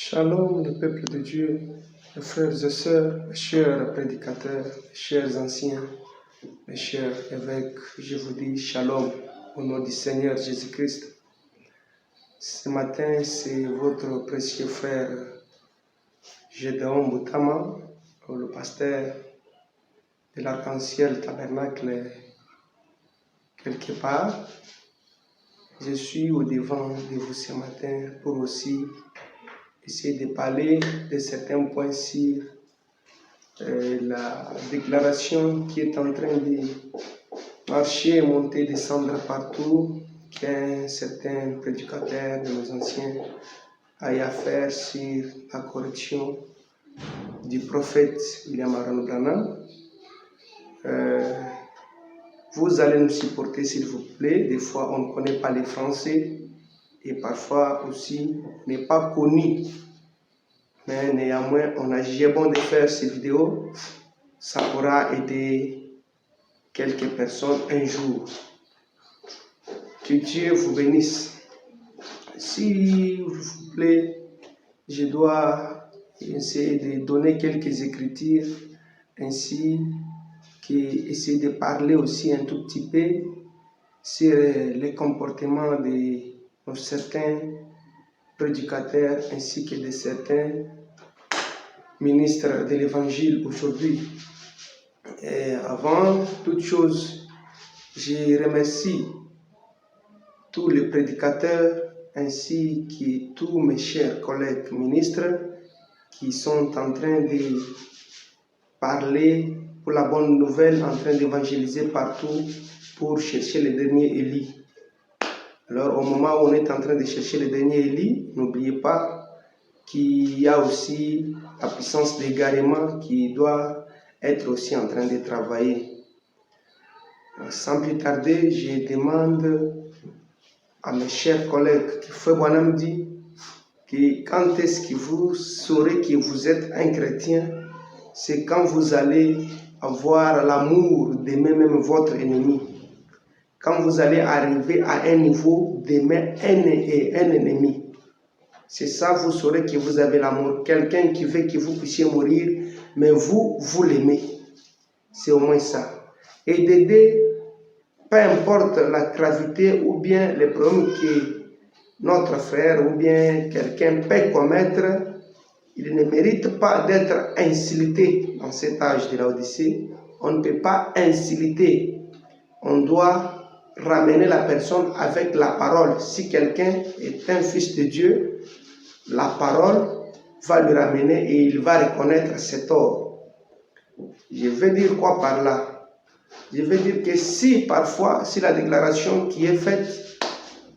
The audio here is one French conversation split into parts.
Shalom, le peuple de Dieu, mes frères et sœurs, mes chers prédicateurs, mes chers anciens, mes chers évêques, je vous dis shalom au nom du Seigneur Jésus-Christ. Ce matin, c'est votre précieux frère Gédéon Boutama, le pasteur de l'Arc-en-Ciel Tabernacle quelque part. Je suis au devant de vous ce matin pour aussi essayer de parler de certains points sur la déclaration qui est en train de marcher, monter, descendre partout, qu'un certain prédicateur de nos anciens aille à faire sur la correction du prophète William Aaron Branham. Vous allez nous supporter s'il vous plaît. Des fois on ne connaît pas les français et parfois aussi on n'est pas connu. Mais néanmoins on a jugé bon de faire ces vidéos. Ça pourra aider quelques personnes un jour. Que Dieu vous bénisse. S'il vous plaît, je dois essayer de donner quelques écritures ainsi qu'essayer de parler aussi un tout petit peu sur les comportements de certains prédicateurs ainsi que de certains ministres de l'évangile aujourd'hui. Et avant toute chose, je remercie tous les prédicateurs ainsi que tous mes chers collègues ministres qui sont en train de parler pour la bonne nouvelle, en train d'évangéliser partout pour chercher le dernier Élie. Alors au moment où on est en train de chercher le dernier Élie, n'oubliez pas qu'il y a aussi la puissance d'égarement qui doit être aussi en train de travailler. Sans plus tarder, je demande à mes chers collègues qui Frère Branham dit que quand est-ce que vous saurez que vous êtes un chrétien, c'est quand vous allez avoir l'amour d'aimer même votre ennemi. Quand vous allez arriver à un niveau d'aimer un ennemi. C'est ça, vous saurez que vous avez l'amour. Quelqu'un qui veut que vous puissiez mourir, mais vous l'aimez. C'est au moins ça. Et d'aider, peu importe la gravité ou bien les problèmes que notre frère ou bien quelqu'un peut commettre, il ne mérite pas d'être insulté dans cet âge de l'Odyssée. On ne peut pas insulter. On doit ramener la personne avec la parole. Si quelqu'un est un fils de Dieu, la parole va lui ramener et il va reconnaître ses torts. Je veux dire quoi par là? Je veux dire que si parfois, si la déclaration qui est faite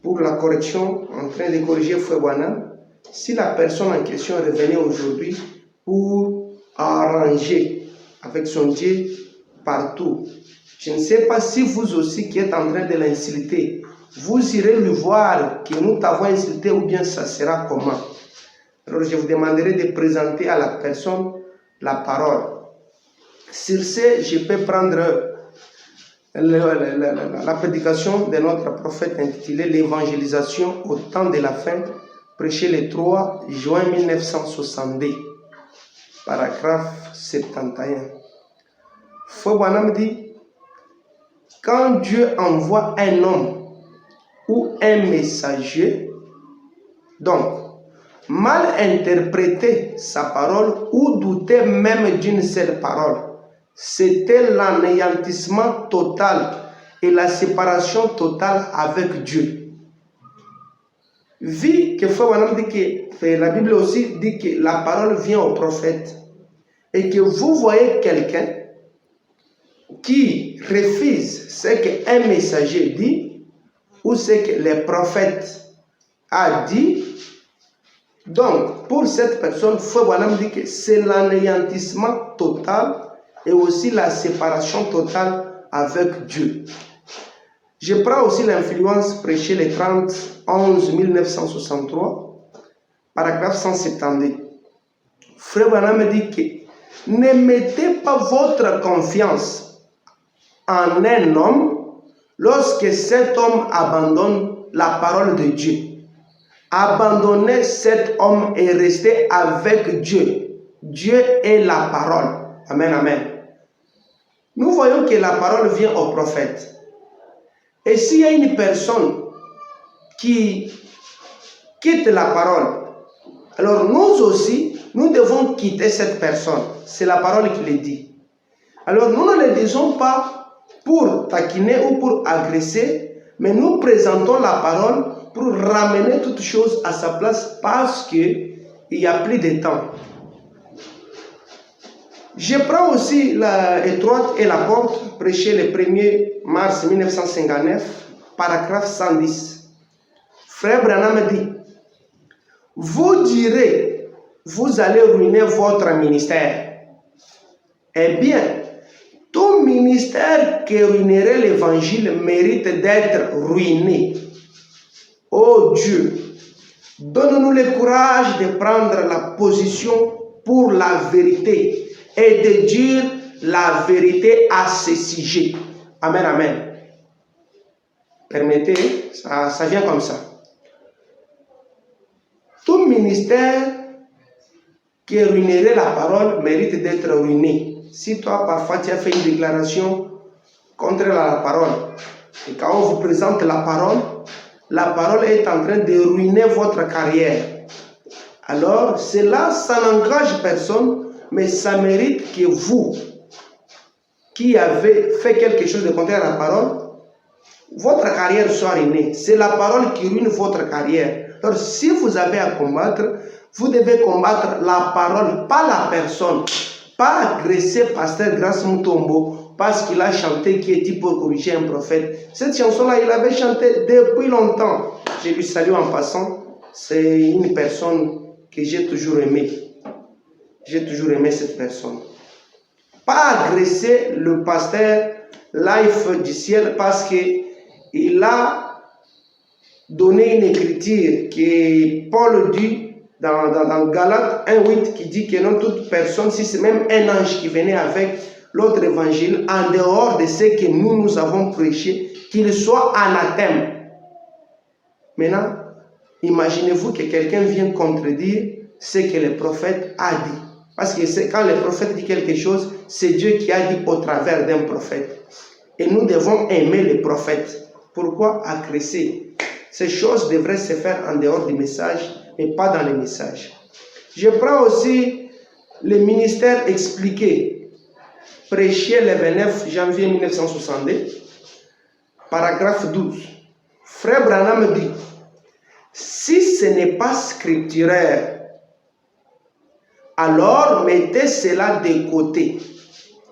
pour la correction, en train de corriger Frère Branham, si la personne en question revenait aujourd'hui pour arranger avec son Dieu partout, je ne sais pas si vous aussi qui êtes en train de l'insulter, vous irez lui voir que nous t'avons insulté ou bien ça sera comment. Alors je vous demanderai de présenter à la personne la parole. Sur ce, je peux prendre la prédication de notre prophète intitulée l'évangélisation au temps de la fin, prêché le 3 juin 1962, paragraphe 71. Frère Branham dit, quand Dieu envoie un homme ou un messager, donc mal interpréter sa parole ou douter même d'une seule parole, c'était l'anéantissement total et la séparation totale avec Dieu. Vu que Frère Branham dit que la Bible aussi dit que la parole vient au prophète et que vous voyez quelqu'un qui refuse ce qu'un messager dit ou ce que le prophète a dit, donc pour cette personne, Frère Branham dit que c'est l'anéantissement total et aussi la séparation totale avec Dieu. Je prends aussi l'influence prêchée le 30/11 1963, paragraphe 172. Frère Branham dit que ne mettez pas votre confiance en un homme lorsque cet homme abandonne la parole de Dieu. abandonner cet homme et rester avec Dieu. Dieu est la parole. Amen, amen. Nous voyons que la parole vient au prophète. Et s'il y a une personne qui quitte la parole, alors nous aussi, nous devons quitter cette personne. C'est la parole qui le dit. Alors nous ne le disons pas pour taquiner ou pour agresser, mais nous présentons la parole pour ramener toutes choses à sa place parce qu'il n'y a plus de temps. Je prends aussi la étroite et la porte, prêché le 1er mars 1959, paragraphe 110. Frère Branham dit, vous direz, vous allez ruiner votre ministère. Eh bien, tout ministère qui ruinerait l'évangile mérite d'être ruiné. Oh Dieu, donne-nous le courage de prendre la position pour la vérité et de dire la vérité à ce sujet. Amen, amen. Permettez, ça vient comme ça. Tout ministère qui ruinerait la parole mérite d'être ruiné. Si toi, parfois, tu as fait une déclaration contre la parole, et quand on vous présente la parole est en train de ruiner votre carrière. Alors, cela, ça n'engage personne, mais ça mérite que vous, qui avez fait quelque chose de contraire à la parole, votre carrière soit ruinée. C'est la parole qui ruine votre carrière. Alors, si vous avez à combattre, vous devez combattre la parole, pas la personne. Pas agresser Pasteur Grace Mutombo parce qu'il a chanté qui est pour corriger un prophète. Cette chanson-là, il avait chanté depuis longtemps. Je lui salue en passant. C'est une personne que j'ai toujours aimée. J'ai toujours aimé cette personne. Pas agresser le pasteur Life du ciel parce qu'il a donné une écriture que Paul dit dans Galates 1:8 qui dit que non toute personne, si c'est même un ange qui venait avec l'autre évangile, en dehors de ce que nous avons prêché, qu'il soit anathème. Maintenant, imaginez-vous que quelqu'un vient contredire ce que le prophète a dit. Parce que quand le prophète dit quelque chose, c'est Dieu qui a dit au travers d'un prophète. Et nous devons aimer les prophètes. Pourquoi agresser? Ces choses devraient se faire en dehors du message, mais pas dans les messages. Je prends aussi le ministère expliqué, prêché le 29 janvier 1962, paragraphe 12. Frère Branham dit, si ce n'est pas scripturaire, alors mettez cela de côté.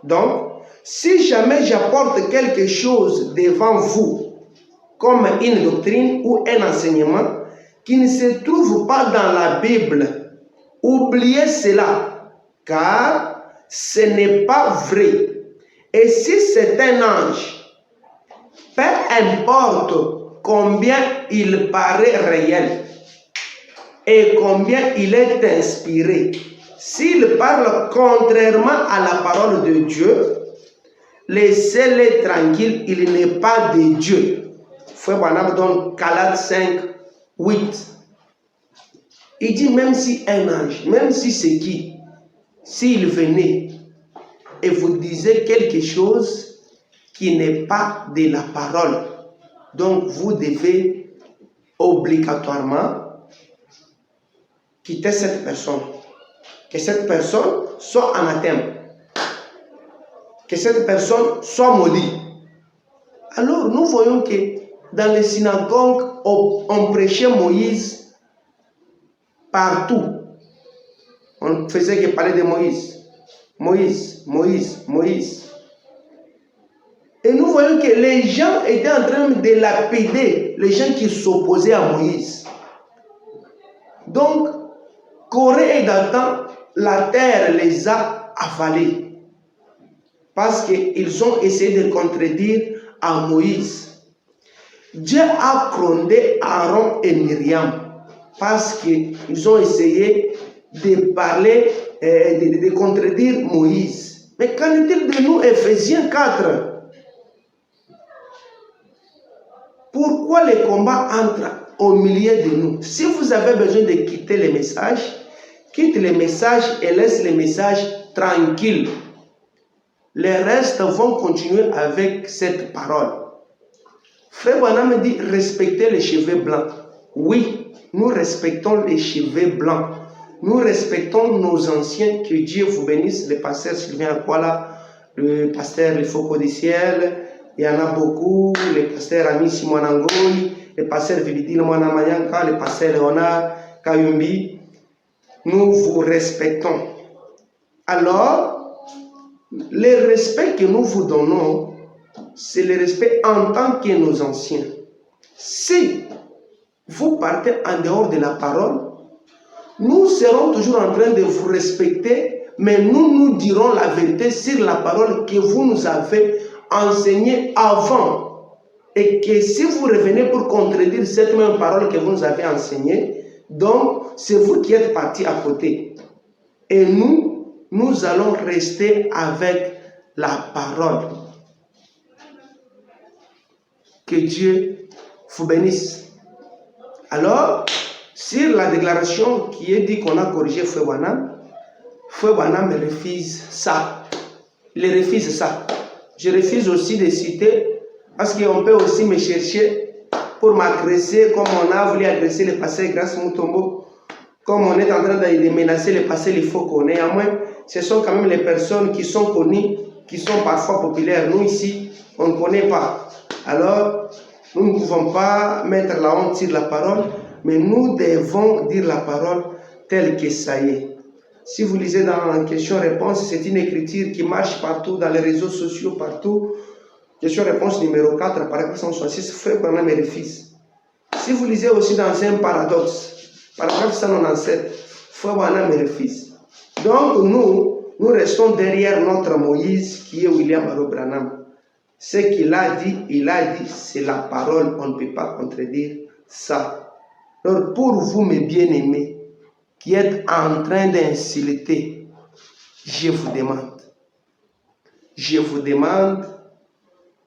Donc, si jamais j'apporte quelque chose devant vous, comme une doctrine ou un enseignement qui ne se trouve pas dans la Bible, oubliez cela, car ce n'est pas vrai. Et si c'est un ange, peu importe combien il paraît réel et combien il est inspiré, s'il parle contrairement à la parole de Dieu, laissez-le tranquille, il n'est pas de Dieu. Frère Branham donne Galates 5:8. Il dit même si un ange, même si c'est qui, s'il venait et vous disait quelque chose qui n'est pas de la parole, donc vous devez obligatoirement quitter cette personne. Que cette personne soit anathème. Que cette personne soit maudite. Alors nous voyons que dans les synagogues, on prêchait Moïse partout. On ne faisait que parler de Moïse. Moïse, Moïse, Moïse. Et nous voyons que les gens étaient en train de lapider les gens qui s'opposaient à Moïse. Donc, Corée et Dathan, la terre les a avalés. Parce qu'ils ont essayé de contredire à Moïse. Dieu a grondé Aaron et Myriam parce qu'ils ont essayé de parler, de contredire Moïse. Mais qu'en est-il de nous, Ephésiens 4? Pourquoi le combat entre au milieu de nous. Si vous avez besoin de quitter les messages, quitte les messages et laisse les messages tranquilles. Les restes vont continuer avec cette parole. Frère Branham dit respectez les cheveux blancs. Oui, nous respectons les cheveux blancs. Nous respectons nos anciens. Que Dieu vous bénisse. Le pasteur Sylvain Akwala, le pasteur Le Foko du Ciel, il y en a beaucoup. Le pasteur Ami Simon Angoy, le pasteur Vilidil Manamanyanka, le pasteur Léonard Kayumbi. Nous vous respectons. Alors, le respect que nous vous donnons, c'est le respect en tant que nos anciens. Si vous partez en dehors de la parole, nous serons toujours en train de vous respecter, mais nous dirons la vérité sur la parole que vous nous avez enseignée avant. Et que si vous revenez pour contredire cette même parole que vous nous avez enseignée, donc c'est vous qui êtes partis à côté. Et nous allons rester avec la parole. Que Dieu vous bénisse. Alors, sur la déclaration qui est dit qu'on a corrigé Frère Branham refuse ça. Il refuse ça. Je refuse aussi de citer, parce qu'on peut aussi me chercher pour m'agresser, comme on a voulu agresser le pasteur Grace Mutombo, comme on est en train de menacer le pasteur Il faut qu'on ait. À moins, ce sont quand même les personnes qui sont connues, qui sont parfois populaires. Nous ici, on ne connaît pas. Alors, nous ne pouvons pas mettre la honte sur la parole, mais nous devons dire la parole telle que ça y est. Si vous lisez dans la question-réponse, c'est une écriture qui marche partout, dans les réseaux sociaux, partout. Question-réponse numéro 4, paragraphe 166, Frère Branham refuse. Si vous lisez aussi dans un paradoxe, paragraphe 197, Frère Branham refuse. Donc nous restons derrière notre Moïse qui est William Barrow Branham. Ce qu'il a dit, c'est la parole, on ne peut pas contredire ça. Alors pour vous, mes bien-aimés, qui êtes en train d'insulter, je vous demande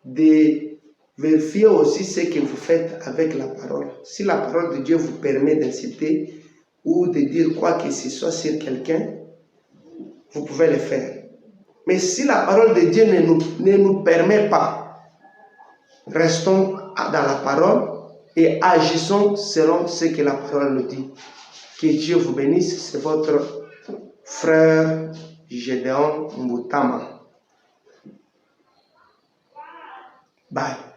de vérifier aussi ce que vous faites avec la parole. Si la parole de Dieu vous permet d'insulter ou de dire quoi que ce soit sur quelqu'un, vous pouvez le faire. Mais si la parole de Dieu ne nous permet pas, restons dans la parole et agissons selon ce que la parole nous dit. Que Dieu vous bénisse. C'est votre frère Gédéon Mboutama. Bye.